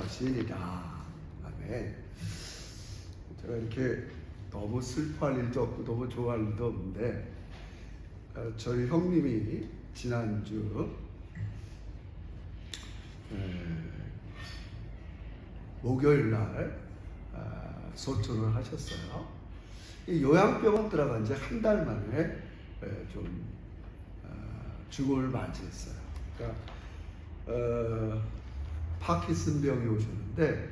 것이니라. 아멘. 제가 이렇게 너무 슬퍼할 일도 없고 너무 좋아할 일도 없는데 저희 형님이 지난주 목요일 날 소천을 하셨어요. 이 요양병원 들어간 지 한 달 만에 좀 죽음을 맞이했어요. 그러니까 파킨슨병이 오셨는데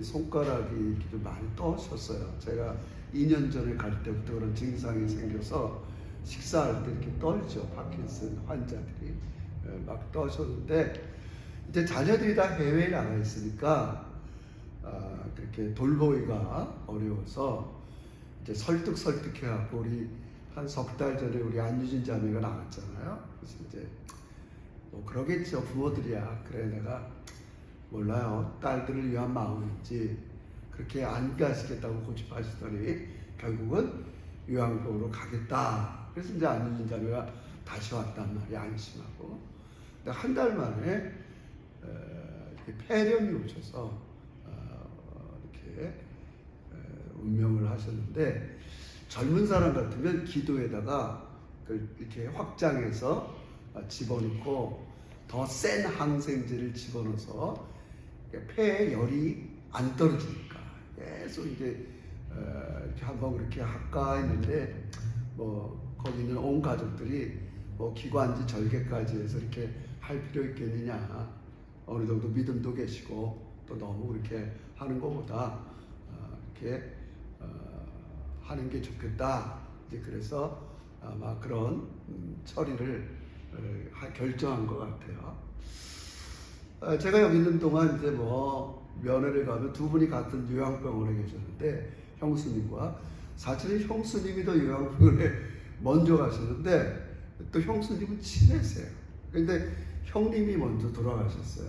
손가락이 좀 많이 떠셨어요. 제가 2년 전에 갈 때부터 그런 증상이 생겨서 식사할 때 이렇게 떨죠. 파킨슨 환자들이 막 떠셨는데 이제 자녀들이 다 해외에 나가 있으니까 그렇게 돌보기가 어려워서 이제 설득해갖고 우리 한 석 달 전에 우리 안유진 자매가 나갔잖아요. 그래서 이제 뭐 그러겠죠. 부모들이야. 그래 내가 몰라요. 딸들을 위한 마음인지 그렇게 안 가시겠다고 고집하시더니 결국은 요양병원으로 가겠다. 그래서 이제 안유진 자매가 다시 왔단 말이야. 안심하고. 근데 한 달 만에 폐렴이 오셔서 이렇게 운명을 하셨는데 젊은 사람 같으면 기도에다가 이렇게 확장해서 집어넣고 더 센 항생제를 집어넣어서 폐에 열이 안 떨어지니까 계속 이제 이렇게 한번 그렇게 할까 했는데 뭐 거기 있는 온 가족들이 뭐 기관지 절개까지 해서 이렇게 할 필요 있겠느냐, 어느 정도 믿음도 계시고 또 너무 그렇게 하는 것보다 이렇게 하는 게 좋겠다. 이제 그래서 아마 그런 처리를 결정한 것 같아요. 제가 여기 있는 동안 이제 뭐 면회를 가면 두 분이 같은 요양병원에 계셨는데 형수님과 사실은 형수님이 더 요양병원에 먼저 가셨는데 또 형수님은 친해세요. 근데 형님이 먼저 돌아가셨어요.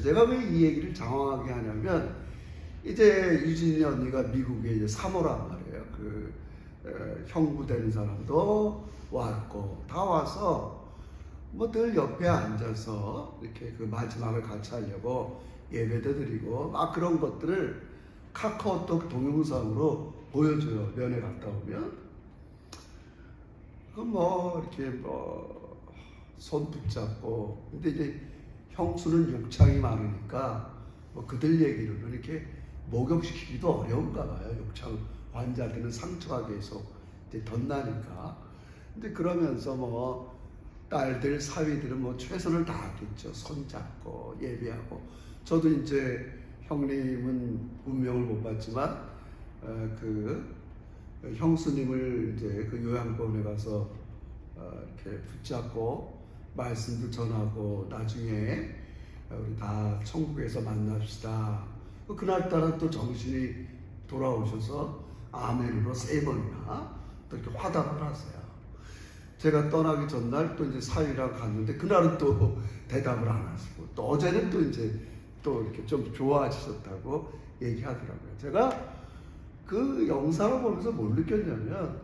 제가 왜 이 얘기를 장황하게 하냐면 이제 유진이 언니가 미국에 이제 사모란 말이에요. 형부 되는 사람도 왔고 다 와서 뭐 늘 옆에 앉아서 이렇게 그 마지막을 같이 하려고 예배도 드리고 막 그런 것들을 카카오톡 동영상으로 보여줘요. 면회 갔다 오면. 그 뭐 이렇게 뭐 손 붙잡고. 근데 이제 형수는 욕창이 많으니까 뭐 그들 얘기로는 이렇게 목욕시키기도 어려운가 봐요. 욕창 환자들은 상처가 계속 이제 덧나니까. 근데 그러면서 뭐 딸들, 사위들은 뭐 최선을 다하겠죠. 손잡고 예배하고. 저도 이제 형님은 운명을 못 봤지만 그 형수님을 이제 그 요양병원에 가서 이렇게 붙잡고 말씀도 전하고 나중에 우리 다 천국에서 만납시다. 그날따라 또 정신이 돌아오셔서 아멘으로 3번이나 또 이렇게 화답을 하세요. 제가 떠나기 전날 또 이제 사위랑 갔는데 그날은 또 대답을 안 하시고 또 어제는 또 이제 또 이렇게 좀 좋아하셨다고 얘기하더라고요. 제가 그 영상을 보면서 뭘 느꼈냐면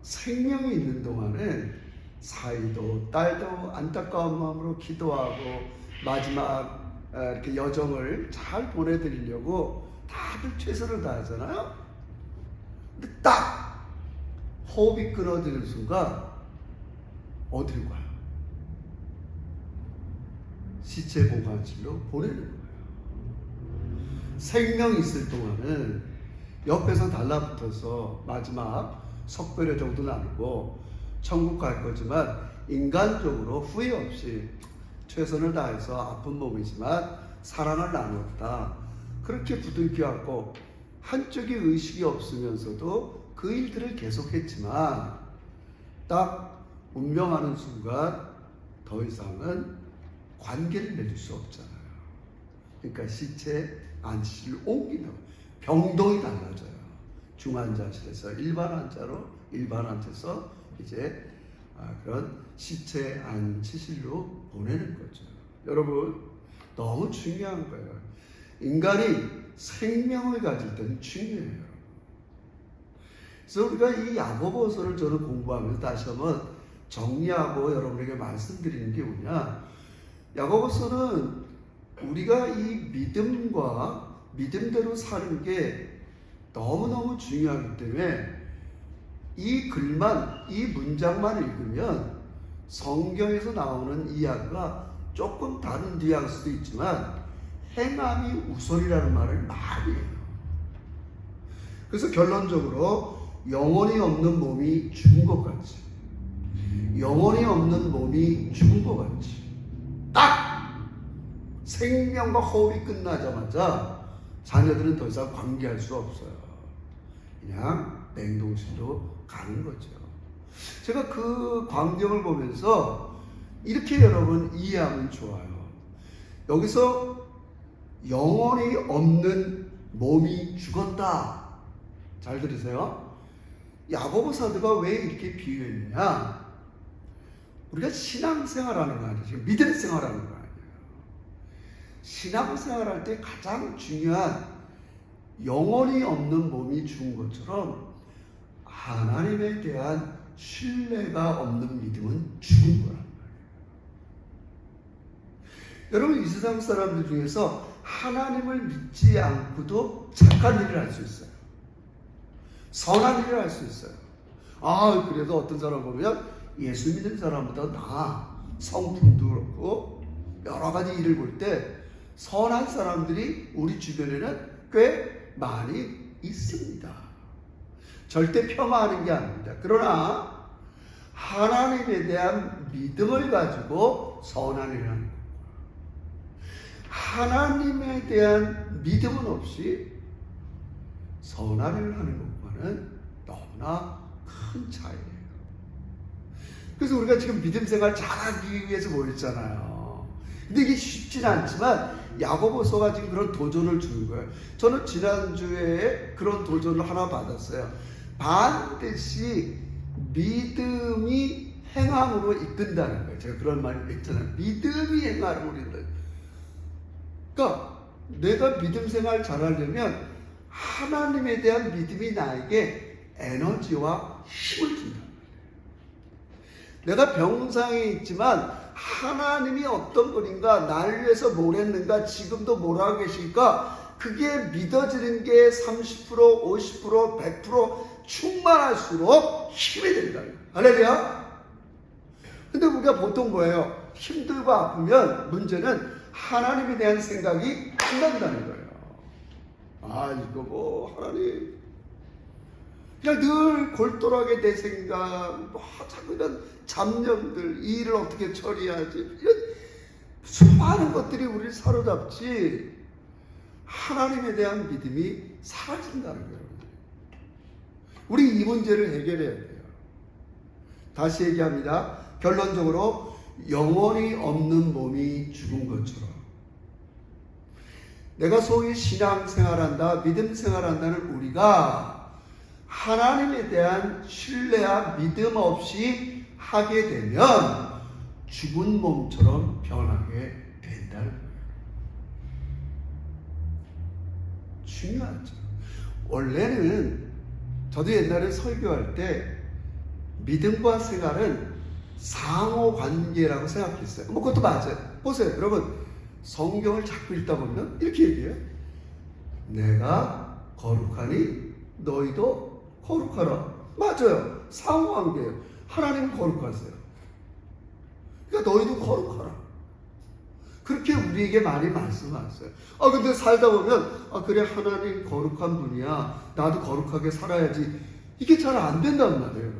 생명이 있는 동안에 사위도 딸도 안타까운 마음으로 기도하고 마지막 이렇게 여정을 잘 보내드리려고 다들 최선을 다하잖아요. 근데 딱 호흡이 끊어지는 순간 어디로 가요? 시체 보관실로 보내는 거예요. 생명이 있을 동안은 옆에서 달라붙어서 마지막 석배려 정도 나누고 천국 갈 거지만 인간적으로 후회 없이 최선을 다해서 아픈 몸이지만 사랑을 나눴다. 그렇게 부둥켜갖고 한쪽이 의식이 없으면서도 그 일들을 계속했지만 딱 운명하는 순간 더 이상은 관계를 맺을 수 없잖아요. 그러니까 시체 안치실을 옮기는 병동이 달라져요. 중환자실에서 일반 환자로 일반 환자에서 이제 그런 시체 안치실로 보내는 거죠. 여러분 너무 중요한 거예요. 인간이 생명을 가질 때는 중요해요. 그래서 우리가 이 야고보서를 저는 공부하면서 다시 한번 정리하고 여러분에게 말씀드리는 게 뭐냐, 야고보서는 우리가 이 믿음과 믿음대로 사는 게 너무너무 중요하기 때문에 이 글만, 이 문장만 읽으면 성경에서 나오는 이야기가 조금 다른 뉘앙스도 있지만 행함이 우선이라는 말을 많이 해요. 그래서 결론적으로 영혼이 없는 몸이 죽은 것 같이, 영혼이 없는 몸이 죽은 것 같이, 딱 생명과 호흡이 끝나자마자 자녀들은 더 이상 관계할 수 없어요. 그냥 냉동실로 가는 거죠. 제가 그 광경을 보면서 이렇게 여러분 이해하면 좋아요. 여기서 영혼이 없는 몸이 죽었다. 잘 들으세요. 야고보 사도가 왜 이렇게 비유했느냐? 우리가 신앙생활하는 거 아니에요. 지금 믿음 생활하는 거 아니에요. 신앙생활할 때 가장 중요한 영혼이 없는 몸이 죽은 것처럼 하나님에 대한 신뢰가 없는 믿음은 죽은 거란 말이에요. 여러분, 이 세상 사람들 중에서 하나님을 믿지 않고도 착한 일을 할 수 있어요. 선한 일을 할 수 있어요. 그래도 어떤 사람 보면 예수 믿는 사람보다 나아. 성품도 그렇고 여러 가지 일을 볼 때 선한 사람들이 우리 주변에는 꽤 많이 있습니다. 절대 폄하하는 게 아닙니다. 그러나 하나님에 대한 믿음을 가지고 선한 일을 하는 거예요. 하나님에 대한 믿음은 없이 선한 일을 하는 것과는 너무나 큰 차이예요. 그래서 우리가 지금 믿음 생활 잘하기 위해서 모였잖아요. 근데 이게 쉽지는 않지만 야고보서가 지금 그런 도전을 주는 거예요. 저는 지난주에 그런 도전을 하나 받았어요. 반드시 믿음이 행함으로 이끈다는 거예요. 제가 그런 말 했잖아요. 믿음이 행함으로 이끈다. 그러니까 내가 믿음 생활 잘하려면 하나님에 대한 믿음이 나에게 에너지와 힘을 준다. 내가 병상에 있지만 하나님이 어떤 분인가, 나를 위해서 뭘 했는가, 지금도 뭘 하고 계실까, 그게 믿어지는 게 30%, 50%, 100% 충만할수록 힘이 된다. 할렐루야. 근데 우리가 보통 뭐예요? 힘들고 아프면 문제는 하나님에 대한 생각이 안 난다는 거예요. 이거 뭐 하나님, 그냥 늘 골똘하게 내 생각, 자꾸 이런 잡념들, 이 일을 어떻게 처리하지, 이런 수많은 것들이 우리를 사로잡지 하나님에 대한 믿음이 사라진다는 거예요. 우리 이 문제를 해결해야 돼요. 다시 얘기합니다. 결론적으로 영혼이 없는 몸이 죽은 것처럼 내가 소위 신앙생활한다, 믿음 생활한다는 우리가 하나님에 대한 신뢰와 믿음 없이 하게 되면 죽은 몸처럼 변하게 된다는 거예요. 중요하죠. 원래는 저도 옛날에 설교할 때 믿음과 생활은 상호관계라고 생각했어요. 그것도 맞아요. 보세요. 여러분, 성경을 자꾸 읽다 보면 이렇게 얘기해요. 내가 거룩하니 너희도 거룩하라. 맞아요. 상호관계예요. 하나님은 거룩하세요. 그러니까 너희도 거룩하라. 그렇게 우리에게 많이 말씀하셨어요. 근데 살다 보면 그래, 하나님 거룩한 분이야, 나도 거룩하게 살아야지, 이게 잘 안 된단 말이에요.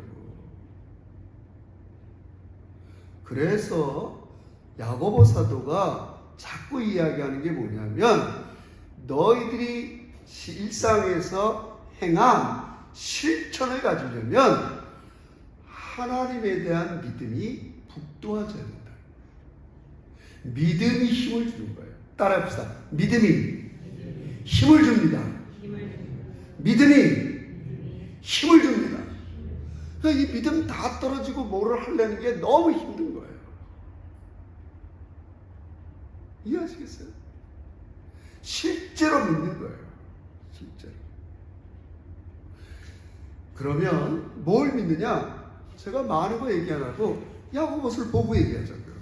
그래서 야고보 사도가 자꾸 이야기하는 게 뭐냐면, 너희들이 일상에서 행한 실천을 가지려면 하나님에 대한 믿음이 북돋아져야 된다. 믿음이 힘을 주는 거예요. 따라합시다. 믿음이 힘을 줍니다. 믿음이 힘을 줍니다. 그러니까 이 믿음 다 떨어지고 뭐를 하려는 게 너무 힘든 거예요. 이해하시겠어요? 실제로 믿는 거예요. 실제로. 그러면 뭘 믿느냐? 제가 많은 거 얘기 안 하고 야고보서를 보고 얘기하자고요.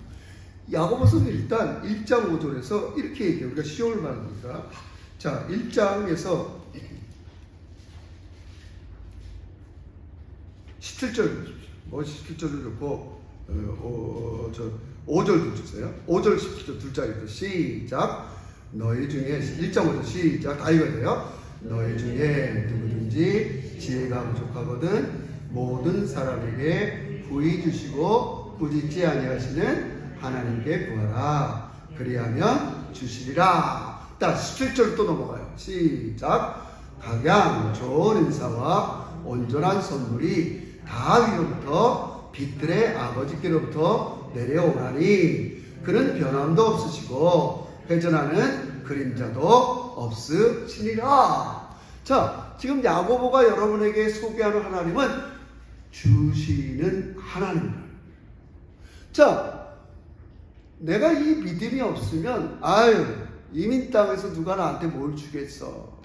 야고보서는 일단 1장 5절에서 이렇게 얘기해요. 우리가 시험을 받으니까. 자, 1장에서 17절, 뭐 17절도 좋고, 5절도 주세요. 5절, 17절 둘 자리부터 시작. 너희 중에, 1장 5절 시작. 다 읽어야 돼요. 너희 중에 누구든지 지혜가 부족하거든 모든 사람에게 부히 주시고 꾸짖지 아니하시는 하나님께 구하라. 그리하면 주시리라. 자, 17절 또 넘어가요. 시작. 각양 좋은 인사와 온전한 선물이 다 위로부터 빛들의 아버지께로부터 내려오나니 그는 변함도 없으시고 회전하는 그림자도 없으시니라. 자, 지금 야고보가 여러분에게 소개하는 하나님은 주시는 하나님입니다. 자, 내가 이 믿음이 없으면 아유, 이민 땅에서 누가 나한테 뭘 주겠어.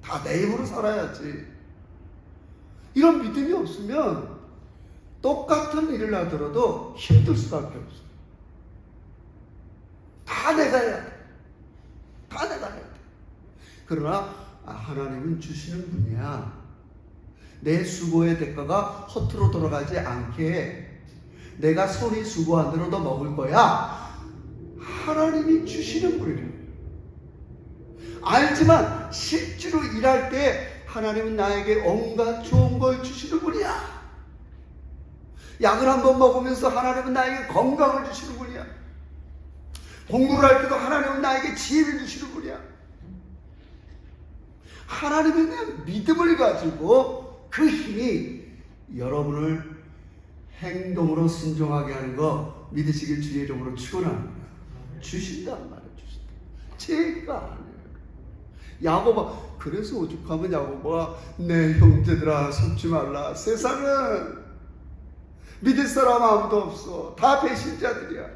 다 내 힘으로 살아야지. 이런 믿음이 없으면 똑같은 일을 하더라도 힘들 수밖에 없어요. 다 내가 해야 돼. 다 내가 해야 돼. 그러나 하나님은 주시는 분이야. 내 수고의 대가가 허투루 돌아가지 않게 해. 내가 손이 수고한 대로 더 먹을 거야. 하나님이 주시는 분이래요. 알지만 실제로 일할 때 하나님은 나에게 온갖 좋은 걸 주시는 분이야. 약을 한번 먹으면서 하나님은 나에게 건강을 주시는 분이야. 공부를 할 때도 하나님은 나에게 지혜를 주시는 분이야. 하나님에 대한 믿음을 가지고 그 힘이 여러분을 행동으로 순종하게 하는 거 믿으시길 주의 이름으로 축원합니다. 주신단 말이에요. 주신다. 제가 아니에요. 야고보, 그래서 오죽하면 야고보가 내 형제들아 속지 말라. 세상은 믿을 사람 아무도 없어. 다 배신자들이야.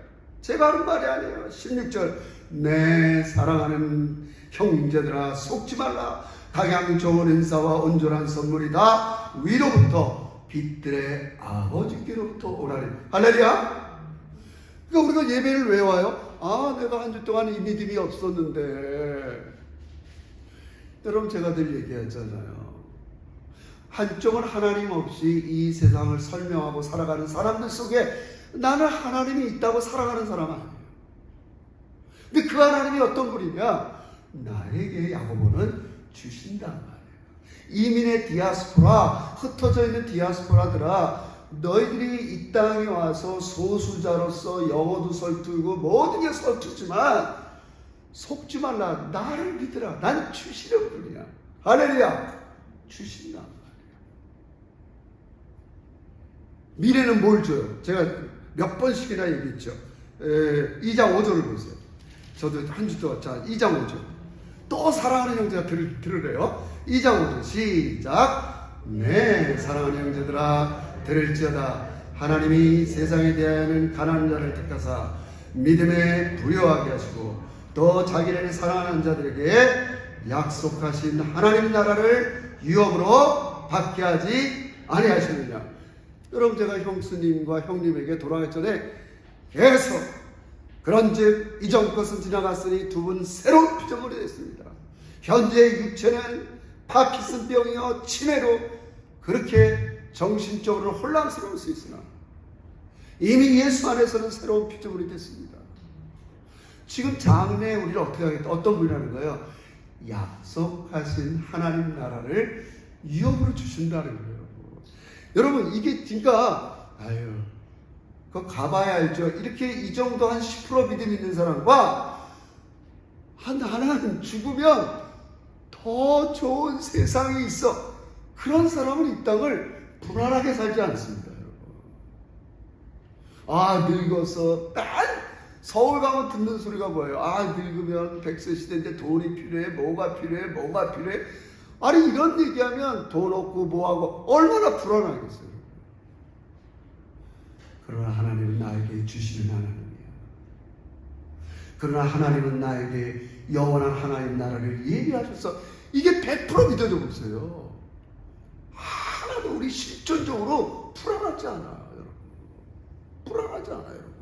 제가 하는 말이 아니에요. 16절 내 사랑하는 형제들아 속지 말라. 각양 좋은 인사와 온전한 선물이 다 위로부터 빛들의 아버지께로부터 오라니. 할렐루야. 그러니까 우리가 예배를 왜 와요? 아, 내가 한 주 동안 이 믿음이 없었는데. 여러분, 제가 늘 얘기하잖아요. 한쪽은 하나님 없이 이 세상을 설명하고 살아가는 사람들 속에 나는 하나님이 있다고 살아가는 사람 아니에요. 근데 그 하나님이 어떤 분이냐? 나에게 야고보는 주신단 말이에요. 이민의 디아스포라, 흩어져 있는 디아스포라들아, 너희들이 이 땅에 와서 소수자로서 영어도 서툴고 모든 게 서툴지만 속지 말라. 나를 믿으라. 난 주시는 분이야. 할렐루야. 주신단 말이에요. 미래는 뭘 줘요? 제가 몇 번씩이나 얘기했죠. 2장 5절을 보세요. 저도 한 주 동안. 자, 2장 5절. 또 사랑하는 형제가 들으래요. 2장 5절 시작. 네, 사랑하는 형제들아 들을지어다. 하나님이 세상에 대하여는 가난한 자를 택하사 믿음에 부여하게 하시고 또 자기를 사랑하는 자들에게 약속하신 하나님 나라를 유업으로 받게 하지 아니하시느냐. 여러분, 제가 형수님과 형님에게 돌아가기 전에 계속 그런즉 이전 것은 지나갔으니 두 분 새로운 피조물이 됐습니다. 현재 육체는 파키슨병이요 치매로 그렇게 정신적으로 혼란스러울 수 있으나 이미 예수 안에서는 새로운 피조물이 됐습니다. 지금 장래에 우리를 어떻게 하겠다? 어떤 분이라는 거예요? 약속하신 하나님 나라를 유업으로 주신다는 거예요. 여러분, 이게 진짜 아유, 그거 가봐야 알죠. 이렇게 이 정도 한 10% 믿음 있는 사람과 하나는 죽으면 더 좋은 세상이 있어. 그런 사람은 이 땅을 불안하게 살지 않습니다, 여러분. 아, 늙어서 서울 가면 듣는 소리가 뭐예요? 아, 늙으면 100세 시대인데 돈이 필요해. 뭐가 필요해? 뭐가 필요해? 아니, 이런 얘기하면 돈 없고 뭐하고 얼마나 불안하겠어요. 그러나 하나님은 나에게 주시는 하나님이야. 그러나 하나님은 나에게 영원한 하나님 나라를 예비하셔서 이게 100% 믿어져 보세요. 하나도 우리 실존적으로 불안하지 않아요, 여러분. 불안하지 않아요, 여러분.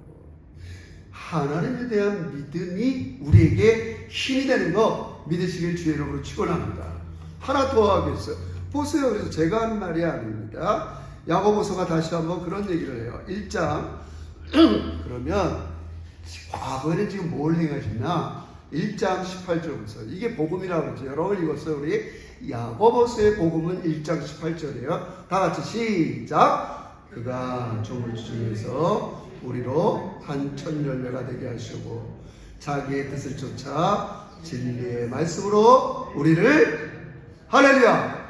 하나님에 대한 믿음이 우리에게 힘이 되는 거 믿으시길 주의 이름으로 축원합니다. 하나 더 하겠어요. 보세요. 그래서 제가 하는 말이 아닙니다. 야고보서가 다시 한번 그런 얘기를 해요. 1장 그러면 과거에는 지금 뭘 행하셨나? 1장 18절부터 이게 복음이라고 그러죠. 여러분 읽었어요. 우리 야고보서의 복음은 1장 18절이에요. 다 같이 시작. 그가 종을 중에서 우리로 한 천열매가 되게 하시고 자기의 뜻을 쫓아 진리의 말씀으로 우리를 할렐루야.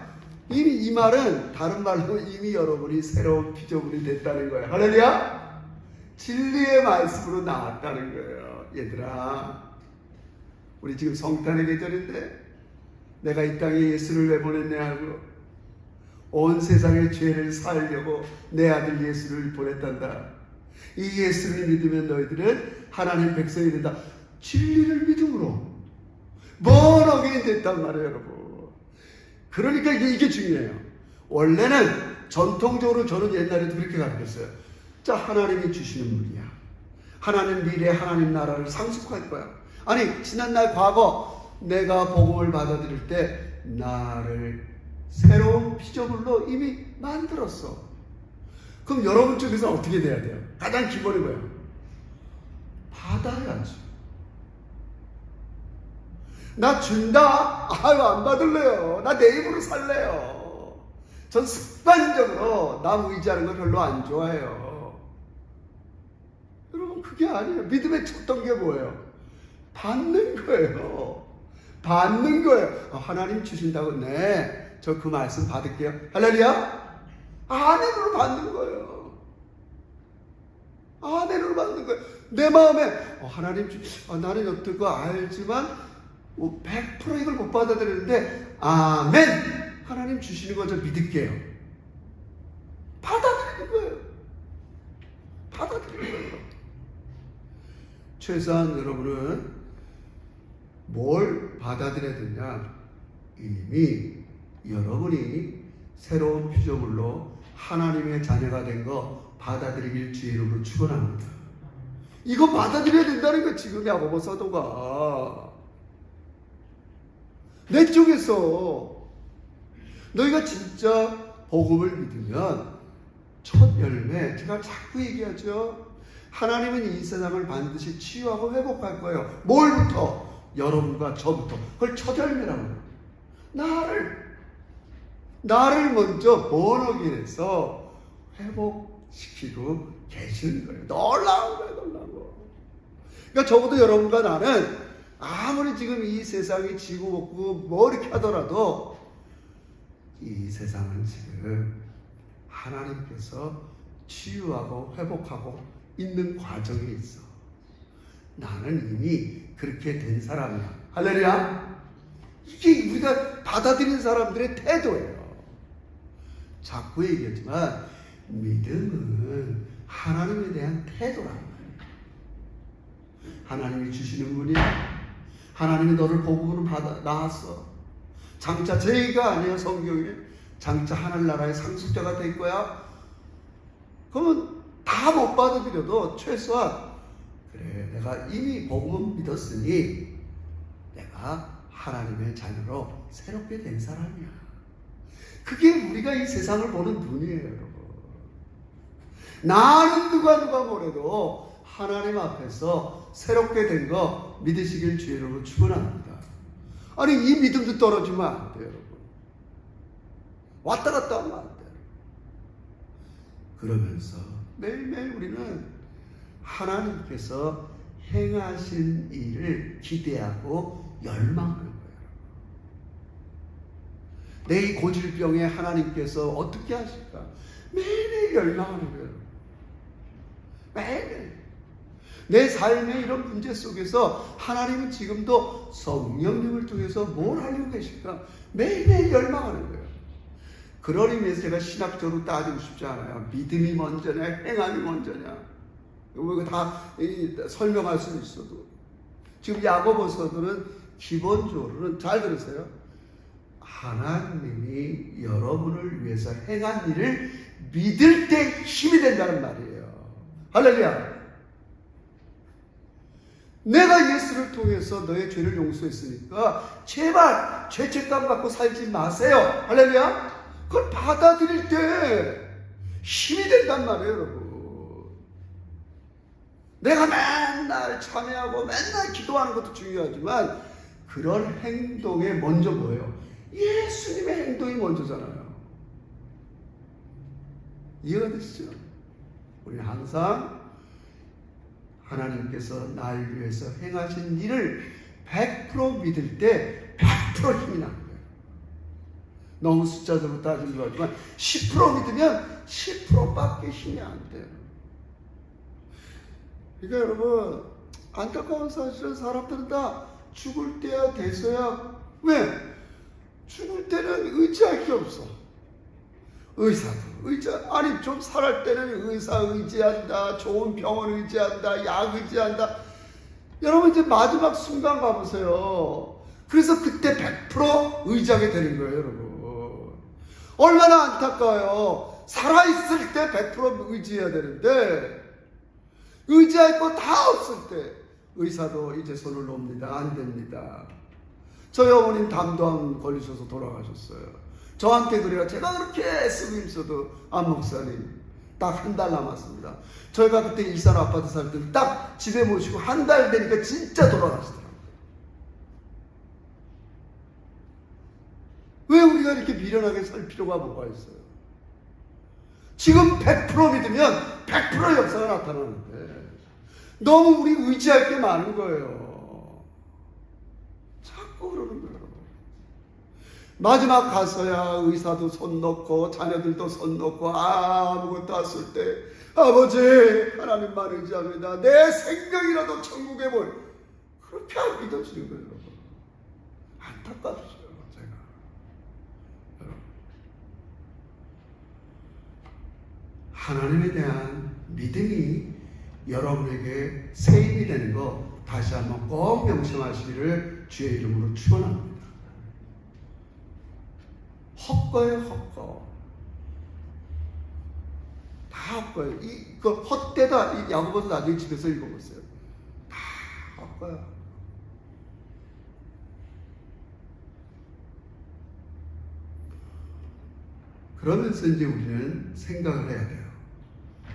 이미 이 말은 다른 말로 이미 여러분이 새로운 피조물이 됐다는 거예요. 할렐루야. 진리의 말씀으로 나왔다는 거예요. 얘들아, 우리 지금 성탄의 계절인데 내가 이 땅에 예수를 왜 보냈냐 하고 온 세상의 죄를 살려고 내 아들 예수를 보냈단다. 이 예수를 믿으면 너희들은 하나님 백성이 된다. 진리를 믿음으로 born again 됐단 말이에요, 여러분. 그러니까 이게 중요해요. 원래는 전통적으로 저는 옛날에도 그렇게 가르쳤어요. 자, 하나님이 주시는 물이야. 하나님 미래 하나님 나라를 상속할 거야. 아니, 지난날 과거 내가 복음을 받아들일 때 나를 새로운 피조물로 이미 만들었어. 그럼 여러분 쪽에서 어떻게 돼야 돼요? 가장 기본이 뭐예요? 받아야지. 나 준다? 아유, 안 받을래요. 나 내 입으로 살래요. 전 습관적으로 남 의지하는 거 별로 안 좋아해요. 여러분, 그게 아니에요. 믿음의 첫 단계 뭐예요? 받는 거예요. 받는 거예요. 하나님 주신다고, 네, 저 그 말씀 받을게요. 할렐루야? 아멘으로 받는 거예요. 아멘으로 받는 거예요. 내 마음에 하나님 나는 어떨 거 알지만 100% 이걸 못 받아들이는데 아멘! 하나님 주시는 거 저 믿을게요. 받아들이는 거예요. 받아들이는 거예요. 최소한 여러분은 뭘 받아들여야 되냐? 이미 여러분이 새로운 피조물로 하나님의 자녀가 된 거 받아들이길 주의 이름으로 축원합니다. 이거 받아들여야 된다는 거 지금 야고보 사도가 내 쪽에서 너희가 진짜 복음을 믿으면 첫 열매, 제가 자꾸 얘기하죠. 하나님은 이 세상을 반드시 치유하고 회복할 거예요. 뭘부터? 여러분과 저부터. 그걸 첫 열매라고 해요. 나를 먼저 번역해서 회복시키고 계시는 거예요. 놀라운 거예요, 놀라운 거. 그러니까 적어도 여러분과 나는 아무리 지금 이 세상이 지고 먹고 뭐 이렇게 하더라도 이 세상은 지금 하나님께서 치유하고 회복하고 있는 과정에 있어. 나는 이미 그렇게 된 사람이야. 할렐루야. 이게 우리가 받아들이는 사람들의 태도예요. 자꾸 얘기하지만 믿음은 하나님에 대한 태도라는 거예요. 하나님이 주시는 분이야. 하나님이 너를 복음으로 낳았어. 장차 죄가 아니야, 성경에. 장차 하늘나라의 상속자가 될 거야. 그러면 다 못 받아들여도 최소한 그래, 내가 이미 복음을 믿었으니 내가 하나님의 자녀로 새롭게 된 사람이야. 그게 우리가 이 세상을 보는 눈이에요, 여러분. 나는 누가 뭐래도 하나님 앞에서 새롭게 된 거 믿으시길 주의 이름으로 축원합니다. 아니, 이 믿음도 떨어지면 안 돼요, 여러분. 왔다 갔다 하면 안 돼요. 그러면서 매일매일 우리는 하나님께서 행하신 일을 기대하고 열망하는 거예요. 내 이 고질병에 하나님께서 어떻게 하실까? 매일매일 열망하는 거예요. 매일매일. 내 삶의 이런 문제 속에서 하나님은 지금도 성령님을 통해서 뭘 하려고 계실까? 매일매일 열망하는 거예요. 그런 의미에서 제가 신학적으로 따지고 싶지 않아요. 믿음이 먼저냐, 행함이 먼저냐. 이거 다 설명할 수 있어도. 지금 야고보서들은 기본적으로는 잘 들으세요. 하나님이 여러분을 위해서 행한 일을 믿을 때 힘이 된다는 말이에요. 할렐루야. 내가 예수를 통해서 너의 죄를 용서했으니까 제발 죄책감 갖고 살지 마세요. 할렐루야. 그걸 받아들일 때 힘이 된단 말이에요, 여러분. 내가 맨날 참여하고 맨날 기도하는 것도 중요하지만 그런 행동에 먼저 뭐예요? 예수님의 행동이 먼저잖아요. 이해가 되시죠? 우리는 항상 하나님께서 날 위해서 행하신 일을 100% 믿을 때 100% 힘이 나는 거예요. 너무 숫자적으로 따지는 거지만 10% 믿으면 10%밖에 힘이 안 돼요. 그러니까 여러분, 안타까운 사실은 사람들은 다 죽을 때야 돼서야, 왜? 죽을 때는 의지할 게 없어. 의사도 아니 좀 살할 때는 의사 의지한다, 좋은 병원 의지한다, 약 의지한다. 여러분 이제 마지막 순간 가보세요. 그래서 그때 100% 의지하게 되는 거예요, 여러분. 얼마나 안타까워요. 살아있을 때 100% 의지해야 되는데 의지할 거 다 없을 때 의사도 이제 손을 놓습니다. 안 됩니다. 저희 어머님 담도암 걸리셔서 돌아가셨어요. 저한테 그래요. 제가 그렇게 애쓰고 힘써도 안 목사님 딱 한 달 남았습니다. 저희가 그때 일산 아파트 살 때 딱 집에 모시고 한 달 되니까 진짜 돌아가시더라고요. 왜 우리가 이렇게 미련하게 살 필요가 뭐가 있어요? 지금 100% 믿으면 100% 역사가 나타나는데 너무 우리 의지할 게 많은 거예요. 자꾸 그러는 거예요. 마지막 가서야 의사도 손 놓고 자녀들도 손 놓고 아무것도 없을 때 아버지 하나님만 의지합니다. 내 생명이라도 천국에 볼 그렇게 안 믿어지는 거예요. 여러분. 안타깝죠. 제가 여러분. 하나님에 대한 믿음이 여러분에게 새 힘이 되는 거 다시 한번 꼭 명심하시기를 주의 이름으로 축원합니다. 헛거예요, 헛거. 다 헛거예요. 이거 헛되다. 이 야고보서 나중에 집에서 읽어보세요. 다 헛거야. 그러면서 이제 우리는 생각을 해야 돼요.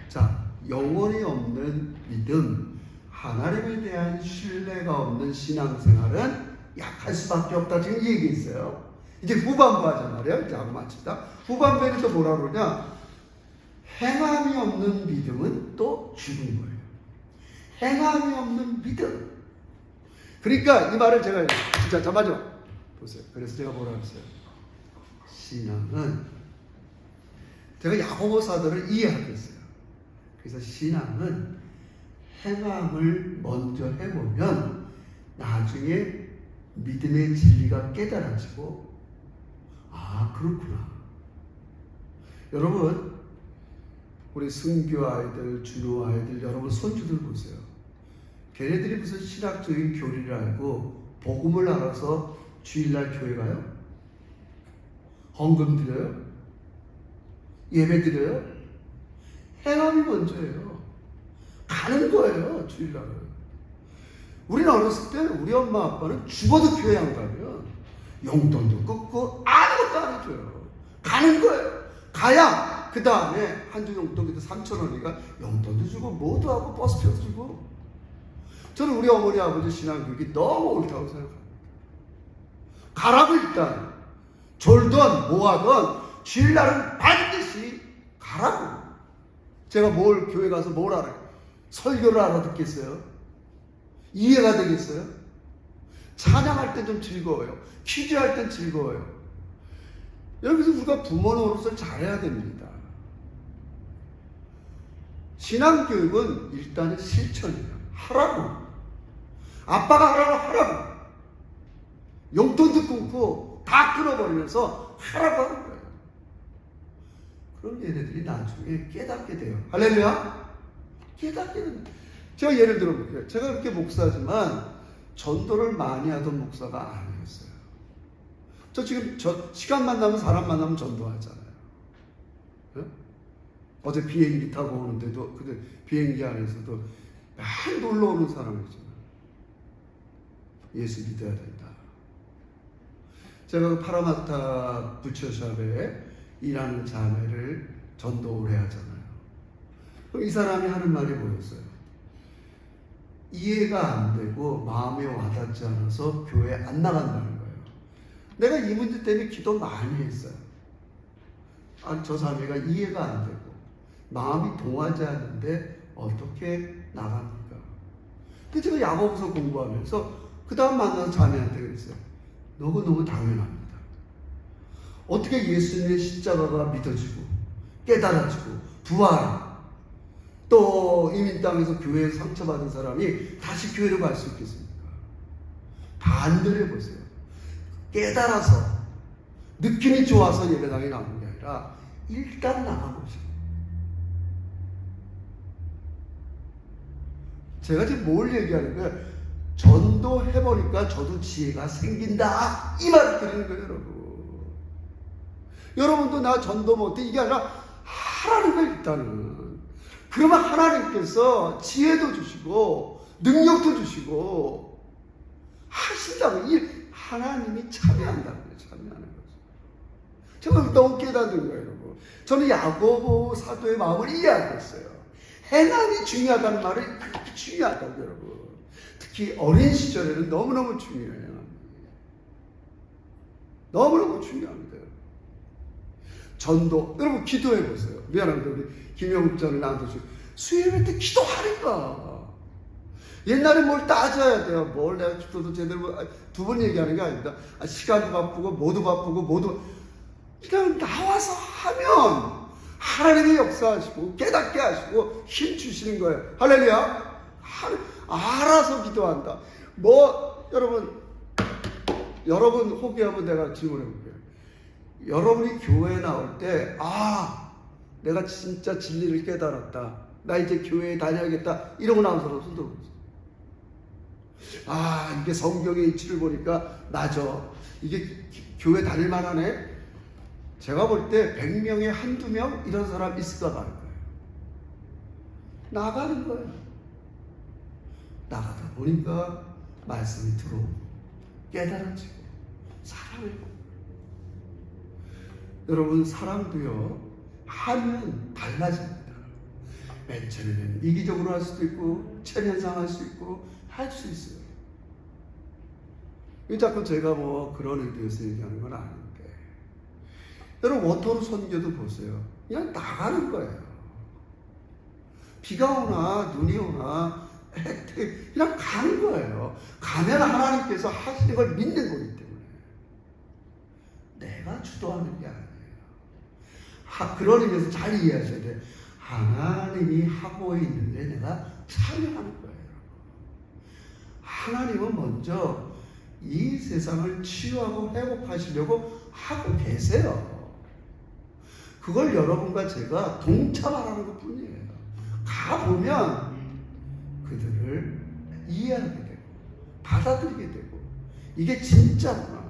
자, 영혼이 없는 믿음, 하나님에 대한 신뢰가 없는 신앙생활은 약할 수밖에 없다. 지금 이 얘기 있어요. 이제 후반부 하자 말이에요. 이제 하고 마칩니다. 후반부에는 또 뭐라 그러냐? 행함이 없는 믿음은 또 죽은 거예요. 행함이 없는 믿음. 그러니까 이 말을 제가 진짜 자 마지막 보세요. 그래서 제가 뭐라 그랬어요? 신앙은 제가 야고보사도를 이해하겠어요. 그래서 신앙은 행함을 먼저 해보면 나중에 믿음의 진리가 깨달아지고 아 그렇구나. 여러분 우리 승규 아이들, 준호 아이들, 여러분 손주들 보세요. 걔네들이 무슨 신학적인 교리를 알고 복음을 알아서 주일날 교회 가요? 헌금 드려요? 예배 드려요? 행함이 먼저예요. 가는 거예요, 주일날은. 우리는 어렸을 때 우리 엄마 아빠는 죽어도 교회 안 가면 용돈도 끊고 아무것도 안 해줘요. 가는 거예요. 가야 그 다음에 한주 용돈도 3,000원이니까 용돈도 주고 뭐도 하고 버스표도 주고. 저는 우리 어머니 아버지 신앙교육이 너무 옳다고 생각합니다. 가라고 일단 졸던 뭐하던 주일날은 반드시 가라고. 제가 뭘 교회 가서 뭘 알아요? 설교를 알아듣겠어요? 이해가 되겠어요? 찬양할 때 좀 즐거워요. 퀴즈할 땐 즐거워요. 여기서 우리가 부모 노릇을 잘해야 됩니다. 신앙교육은 일단은 실천이에요. 하라고. 아빠가 하라고. 용돈도 끊고 다 끊어버리면서 하라고 하는 거예요. 그럼 얘네들이 나중에 깨닫게 돼요. 할렐루야? 깨닫게 됩니다. 제가 예를 들어볼게요. 제가 그렇게 목사지만 전도를 많이 하던 목사가 아니었어요. 저 지금 시간만 나면 사람 만나면 전도하잖아요. 네? 어제 비행기 타고 오는데도 근데 비행기 안에서도 맨 놀러 오는 사람이잖아요. 예수 믿어야 된다. 제가 파라마타 부처샵에 일하는 자매를 전도 오래 하잖아요. 그럼 이 사람이 하는 말이 뭐였어요? 이해가 안 되고 마음에 와닿지 않아서 교회 안 나간다는 거예요. 내가 이 문제 때문에 기도 많이 했어요. 저 자매가 이해가 안 되고 마음이 동하지 않는데 어떻게 나갑니까? 근데 제가 야고보서 공부하면서 그 다음 만나서 자매한테 그랬어요. 너무 당연합니다. 어떻게 예수님의 십자가가 믿어지고 깨달아지고 부활 또 이민 땅에서 교회에 상처받은 사람이 다시 교회로 갈 수 있겠습니까? 반대로 해보세요. 깨달아서 느낌이 좋아서 예배당에 나오는 게 아니라 일단 나가보세요. 제가 지금 뭘 얘기하는 거예요? 전도해보니까 저도 지혜가 생긴다 이 말을 드리는 거예요. 여러분도 나 전도 못해 이게 아니라 하라는 거예요. 일단은 그러면 하나님께서 지혜도 주시고 능력도 주시고 하신다고. 이 하나님이 참여한다는 거예요. 참여하는 거죠. 제가 너무 깨닫는 거예요. 여러분. 저는 야고보 사도의 마음을 이해하고 있어요. 행함이 중요하다는 말이 그렇게 중요하다고 여러분. 특히 어린 시절에는 너무너무 중요해요. 너무너무 중요합니다. 전도, 여러분 기도해 보세요. 미안합니다. 우리 김영국 전에 나한테 수요일 때 기도하니까. 옛날에 뭘 따져야 돼요. 뭘 내가 기도도 제대로 두 번 얘기하는 게 아닙니다. 시간도 바쁘고 모두 바쁘고 모두 그냥 나와서 하면 하나님이 역사하시고 깨닫게 하시고 힘 주시는 거예요. 할렐루야. 알아서 기도한다. 여러분 호기하면 내가 질문해 볼게요. 여러분이 교회에 나올 때 내가 진짜 진리를 깨달았다. 나 이제 교회에 다녀야겠다. 이러고 나온 사람 손 들어보세요. 이게 성경의 이치를 보니까 나죠. 이게 교회 다닐 만하네. 제가 볼 때 100명에 한두 명 이런 사람 있을까 봐요. 나가는 거예요. 나가다 보니까 말씀이 들어오고 깨달아지고 사랑을. 여러분 사랑도요 하면 달라집니다. 맨 처음에는 이기적으로 할 수도 있고 체면상 할 수 있고 할 수 있어요. 자꾸 제가 그런 의도에서 얘기하는 건 아닌데 여러분 워터로 선교도 보세요. 그냥 나가는 거예요. 비가 오나 눈이 오나 그냥 가는 거예요. 가면 하나님께서 하시는 걸 믿는 거기 때문에 내가 주도하는 게 아니에요. 그런 의미에서 잘 이해하셔야 돼요. 하나님이 하고 있는 데 내가 참여하는 거예요. 하나님은 먼저 이 세상을 치유하고 회복하시려고 하고 계세요. 그걸 여러분과 제가 동참하라는 것 뿐이에요. 가보면 그들을 이해하게 되고 받아들이게 되고 이게 진짜구나.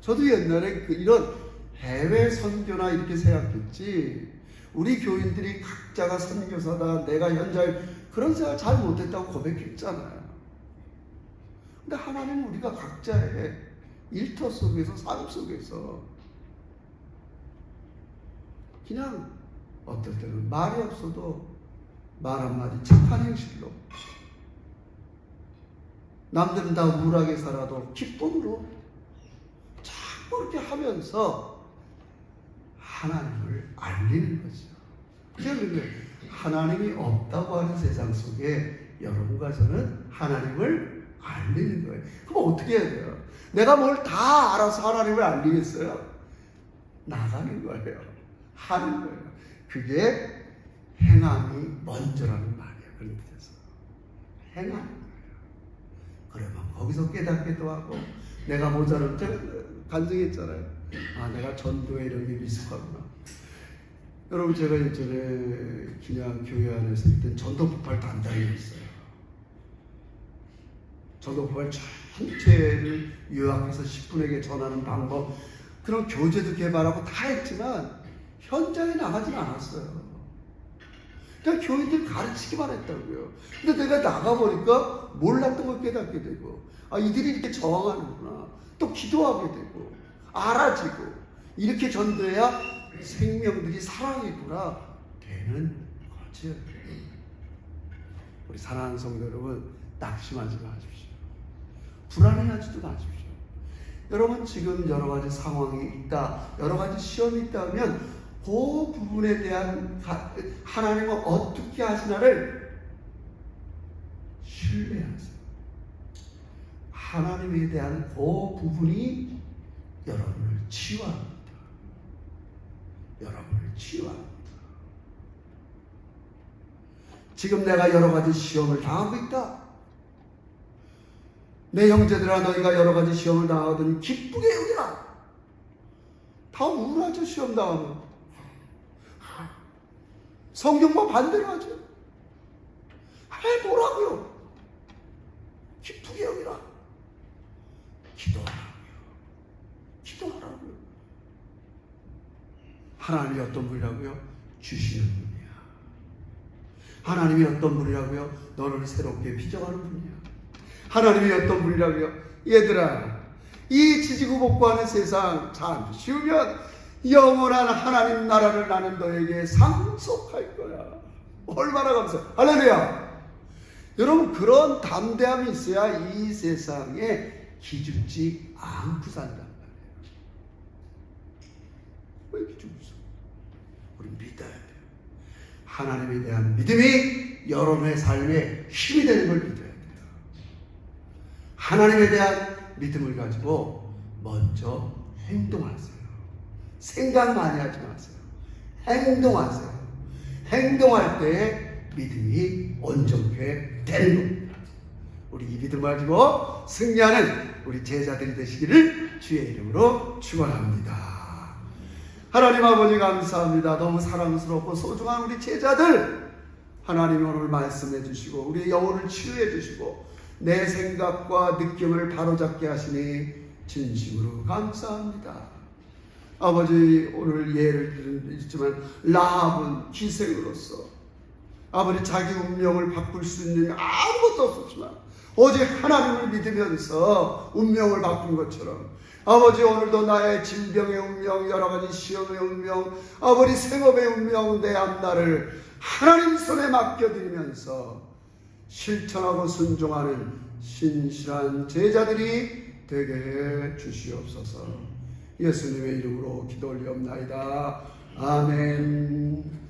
저도 옛날에 이런 해외 선교나 이렇게 생각했지 우리 교인들이 각자가 선교사다 내가 현장 그런 생각 잘 못했다고 고백했잖아요. 근데 하나님은 우리가 각자의 일터 속에서 삶 속에서 그냥 어떨 때는 말이 없어도 말 한마디 착한 행실로 남들은 다 우울하게 살아도 기쁨으로 자꾸 이렇게 하면서 하나님을 알리는 거죠. 그래서 하나님이 없다고 하는 세상 속에 여러분과 저는 하나님을 알리는 거예요. 그럼 어떻게 해야 돼요? 내가 뭘 다 알아서 하나님을 알리겠어요? 나가는 거예요. 하는 거예요. 그게 행함이 먼저라는 말이에요. 그런 뜻에서 행하는 거예요. 그러면 거기서 깨닫기도 하고 내가 모자를 간증했잖아요. 내가 전도에 이런 게 미숙하구나. 여러분 제가 예전에 그냥 교회 안에 있을 때 전도 폭발 담당이었어요. 전도 폭발 전체를 요약해서 10분에게 전하는 방법 그런 교재도 개발하고 다 했지만 현장에 나가진 않았어요. 그냥 교인들 가르치기만 했다고요. 근데 내가 나가보니까 몰랐던 걸 깨닫게 되고, 아, 이들이 이렇게 저항하는구나. 또 기도하게 되고, 알아지고, 이렇게 전도해야 생명들이 살아있구나 되는 거죠. 우리 사랑하는 성도 여러분, 낙심하지 마십시오. 불안해하지도 마십시오. 여러분, 지금 여러 가지 상황이 있다, 여러 가지 시험이 있다면 그 부분에 대한 하나님은 어떻게 하시나를 신뢰하세요. 하나님에 대한 그 부분이 여러분을 치유합니다. 여러분을 치유합니다. 지금 내가 여러 가지 시험을 당하고 있다. 내 형제들아, 너희가 여러 가지 시험을 당하더니 기쁘게 여기라. 다 우울하죠, 시험 당하면. 성경과 반대로 하죠. 뭐라고요? 기쁘게 여기라. 기도하라고요. 기도하라고요. 하나님이 어떤 분이라고요? 주시는 분이야. 하나님이 어떤 분이라고요? 너를 새롭게 빚어가는 분이야. 하나님이 어떤 분이라고요? 얘들아, 이 지지고 볶고하는 세상 잠시우면 영원한 하나님 나라를 나는 너에게 상속할 거야. 얼마나 감사해. 할렐루야. 여러분, 그런 담대함이 있어야 이 세상에 기죽지 않고 산단 말이에요. 왜 기죽었어? 우리 믿어야 돼요. 하나님에 대한 믿음이 여러분의 삶에 힘이 되는 걸 믿어야 돼요. 하나님에 대한 믿음을 가지고 먼저 행동하세요. 생각 많이 하지 마세요. 행동하세요. 행동할 때 믿음이 온전케 되는 겁니다. 우리 이 믿음 가지고 승리하는 우리 제자들이 되시기를 주의 이름으로 축원합니다. 하나님 아버지 감사합니다. 너무 사랑스럽고 소중한 우리 제자들, 하나님이 오늘 말씀해 주시고 우리의 영혼을 치유해 주시고 내 생각과 느낌을 바로잡게 하시니 진심으로 감사합니다. 아버지, 오늘 예를 들지만 라합은 기생으로서 아버지 자기 운명을 바꿀 수 있는 아무것도 없었지만 오직 하나님을 믿으면서 운명을 바꾼 것처럼 아버지, 오늘도 나의 질병의 운명, 여러 가지 시험의 운명, 아버지 생업의 운명, 내 앞날을 하나님 손에 맡겨드리면서 실천하고 순종하는 신실한 제자들이 되게 해 주시옵소서. 예수님의 이름으로 기도 올리옵나이다. 아멘.